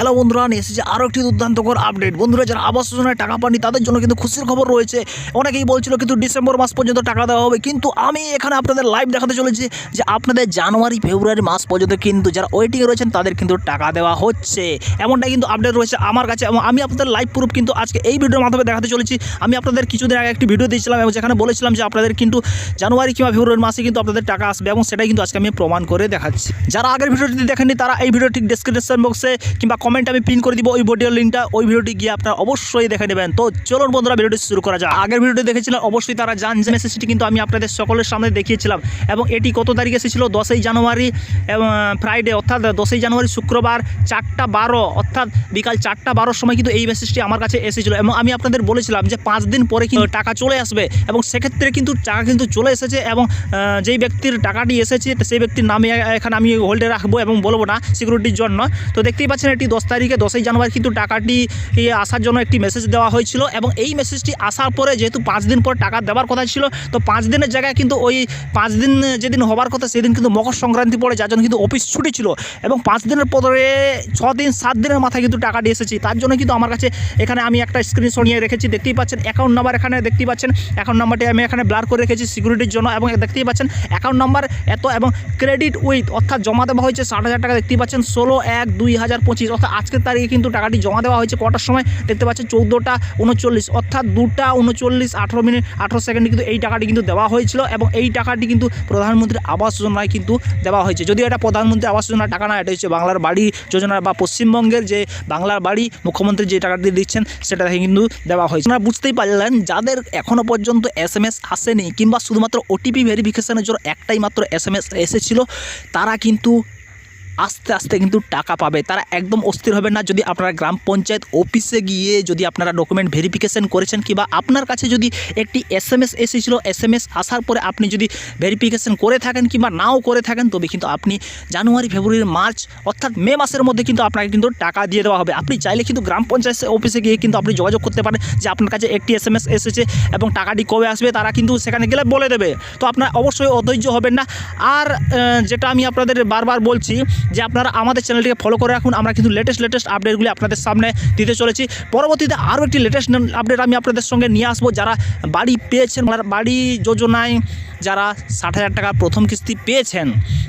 Hello বন্ধুরা, নিয়ে এসেছে আরও একটি দুর্দান্তকর আপডেট। বন্ধুরা, যারা আবাস যোজনায় টাকা পাননি তাদের জন্য কিন্তু খুশির খবর রয়েছে। অনেকেই বলছিল কিন্তু ডিসেম্বর মাস পর্যন্ত টাকা দেওয়া হবে, কিন্তু আমি এখানে আপনাদের লাইভ দেখাতে চলেছি যে আপনাদের জানুয়ারি ফেব্রুয়ারি মাস পর্যন্ত কিন্তু যারা ওয়েটিংয়ে রয়েছেন তাদের কিন্তু টাকা দেওয়া হচ্ছে। এমনটাই কিন্তু আপডেট রয়েছে আমার কাছে এবং আমি আপনাদের লাইভ প্রুফ কিন্তু আজকে এই ভিডিওর মাধ্যমে দেখাতে চলেছি। আমি আপনাদের কিছুদিন আগে একটি ভিডিও দিয়েছিলাম এবং যেখানে বলেছিলাম যে আপনাদের কিন্তু জানুয়ারি কিংবা ফেব্রুয়ারি মাসে কিন্তু আপনাদের টাকা আসবে এবং সেটাই কিন্তু আজকে আমি প্রমাণ করে দেখাচ্ছি। যারা আগের ভিডিওটি দেখেননি তারা এই ভিডিও ঠিক ডেসক্রিপশন বক্সে কিংবা কমেন্ট আমি পিন করে দিব ওই ভিডিওর লিঙ্কটা, ওই ভিডিওটি গিয়ে আপনারা অবশ্যই দেখে নেবেন। তো চলুন বন্ধুরা, ভিডিওটি শুরু করা যাক। আগের ভিডিওটি দেখেছিলাম অবশ্যই তারা জান যে মেসেজটি কিন্তু আমি আপনাদের সকলের সামনে দেখিয়েছিলাম এবং এটি কত তারিখে এসেছিল? 10ই জানুয়ারি এবং ফ্রাইডে অর্থাৎ 10ই জানুয়ারি শুক্রবার 4টা 12 অর্থাৎ বিকাল 4টা 12 সময় কিন্তু এই মেসেজটি আমার কাছে এসেছিল এবং আমি আপনাদের বলেছিলাম যে 5 দিন পরে কিন্তু টাকা চলে আসবে এবং সেক্ষেত্রে কিন্তু টাকা কিন্তু চলে এসেছে এবং যেই ব্যক্তির টাকাটি এসেছে সেই ব্যক্তির নামে এখানে আমি হোল্ডে রাখবো এবং বলবো না সিকিউরিটির জন্য। তো দেখতেই পাচ্ছেন এটি 10 তারিখে 10ই জানুয়ারি কিন্তু টাকাটি আসার জন্য একটি মেসেজ দেওয়া হয়েছিল এবং এই মেসেজটি আসার পরে যেহেতু 5 দিন পর টাকা দেওয়ার কথা ছিল, তো 5 দিনের জায়গায় কিন্তু ওই 5 দিন যেদিন হবার কথা সেদিন কিন্তু মকর সংক্রান্তি পড়ে, যার জন্য কিন্তু অফিস ছুটি ছিল এবং 5 দিনের পরে 6 দিন 7 দিনের মাথায় কিন্তু টাকাটি এসেছি। তার জন্য কিন্তু আমার কাছে এখানে আমি একটা স্ক্রিনশট নিয়ে রেখেছি। দেখতেই পাচ্ছেন অ্যাকাউন্ট নাম্বার, এখানে দেখতেই পাচ্ছেন অ্যাকাউন্ট নাম্বারটি আমি এখানে ব্লার করে রেখেছি সিকিউরিটির জন্য এবং দেখতেই পাচ্ছেন অ্যাকাউন্ট নাম্বার এত এবং ক্রেডিট উইথ অর্থাৎ জমা দেওয়া হয়েছে 60,000 টাকা। দেখতেই পাচ্ছেন 16/1/2025 অর্থাৎ আজকের তারিখে কিন্তু টাকাটি জমা দেওয়া হয়েছে। কটার সময়? দেখতে পাচ্ছেন 14টা 39 অর্থাৎ 2টা 39 18 মিনিট 18 সেকেন্ডে কিন্তু এই টাকাটি কিন্তু দেওয়া হয়েছিল এবং এই টাকাটি কিন্তু প্রধানমন্ত্রী আবাস যোজনায় কিন্তু দেওয়া হয়েছে। যদিও এটা প্রধানমন্ত্রী আবাস যোজনার টাকা না, এটা হচ্ছে বাংলার বাড়ি যোজনা বা পশ্চিমবঙ্গের যে বাংলার বাড়ি মুখ্যমন্ত্রী যে টাকাটি দিচ্ছেন সেটা কিন্তু দেওয়া হয়েছে। আপনারা বুঝতেই পারলেন যাদের এখনও পর্যন্ত SMS আসেনি কিংবা শুধুমাত্র OTP ভেরিফিকেশনের জন্য একটাই মাত্র SMS এসেছিল, তারা কিন্তু আস্তে আস্তে কিন্তু টাকা পাবে। তারা একদম অস্থির হবে না। যদি আপনারা গ্রাম পঞ্চায়েত অফিসে গিয়ে যদি আপনারা ডকুমেন্ট ভেরিফিকেশন করেছেন কিংবা আপনার কাছে যদি একটি SMS এসেছিল, SMS আসার পরে আপনি যদি ভেরিফিকেশন করে থাকেন কিংবা নাও করে থাকেন, তবে কিন্তু আপনি জানুয়ারি ফেব্রুয়ারি মার্চ অর্থাৎ মে মাসের মধ্যে কিন্তু আপনাকে কিন্তু টাকা দিয়ে দেওয়া হবে। আপনি চাইলে কিন্তু গ্রাম পঞ্চায়েত অফিসে গিয়ে কিন্তু আপনি যোগাযোগ করতে পারেন যে আপনার কাছে একটি SMS এসেছে এবং টাকাটি কবে আসবে, তারা কিন্তু সেখানে গেলে বলে দেবে। তো আপনারা অবশ্যই অধৈর্য হবেন না। আর যেটা আমি আপনাদের বারবার বলছি যে আপনারা আমাদের চ্যানেলটিকে ফলো করে রাখুন। আমরা কিন্তু লেটেস্ট আপডেটগুলি আপনাদের সামনে দিতে চলেছি। পরবর্তীতে আরও একটি লেটেস্ট আপডেট আমি আপনাদের সঙ্গে নিয়ে আসবো। যারা বাড়ি পেয়েছেন, বাড়ি যোজনায় যারা 60,000 টাকা প্রথম কিস্তি পেয়েছেন,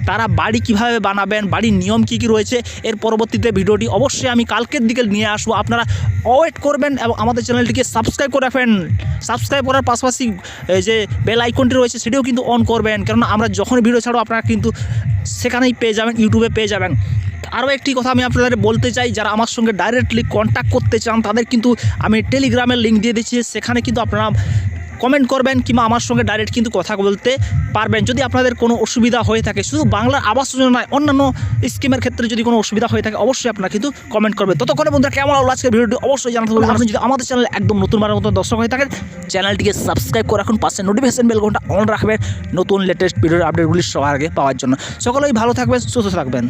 তারা বাড়ি কিভাবে বানাবেন, বাড়ির নিয়ম কী কী রয়েছে, এর পরবর্তীতে ভিডিওটি অবশ্যই আমি কালকের দিকে নিয়ে আসবো। আপনারা ওয়েট করবেন এবং আমাদের চ্যানেলটিকে সাবস্ক্রাইব করে রাখবেন। সাবস্ক্রাইব করার পাশাপাশি যে বেল আইকনটি রয়েছে সেটিও কিন্তু অন করবেন, কেননা আমরা যখন ভিডিও ছাড়ো আপনারা কিন্তু সেখানেই পেয়ে যাবেন, ইউটিউবে পেয়ে যাবেন। আরও একটি কথা আমি আপনাদের বলতে চাই, যারা আমার সঙ্গে ডাইরেক্টলি কন্ট্যাক্ট করতে চান তাদের কিন্তু আমি টেলিগ্রামের লিঙ্ক দিয়ে দিচ্ছি। সেখানে কিন্তু আপনারা কমেন্ট করবেন কিংবা আমার সঙ্গে ডাইরেক্ট কিন্তু কথা বলতে পারবেন। যদি আপনাদের কোনো অসুবিধা হয়ে থাকে, শুধু বাংলার আবাস যোজনা নয়, অন্যান্য স্কিমের ক্ষেত্রে যদি কোনো অসুবিধা হয়ে থাকে অবশ্যই আপনারা কিন্তু কমেন্ট করবেন। ততক্ষণে বন্ধুরা কেমন লাগলো আজকের ভিডিওটি অবশ্যই জানাতে পারবেন। আপনি যদি আমাদের চ্যানেলে একদম নতুনবারের মতো দর্শক হয়ে থাকেন, চ্যানেলটিকে সাবস্ক্রাইব করে রাখুন, পাশে নোটিফিকেশন বেল ঘন্টা অন রাখবেন নতুন লেটেস্ট ভিডিওর আপডেটগুলি সবার আগে পাওয়ার জন্য। সকলেই ভালো থাকবেন, সুস্থ থাকবেন।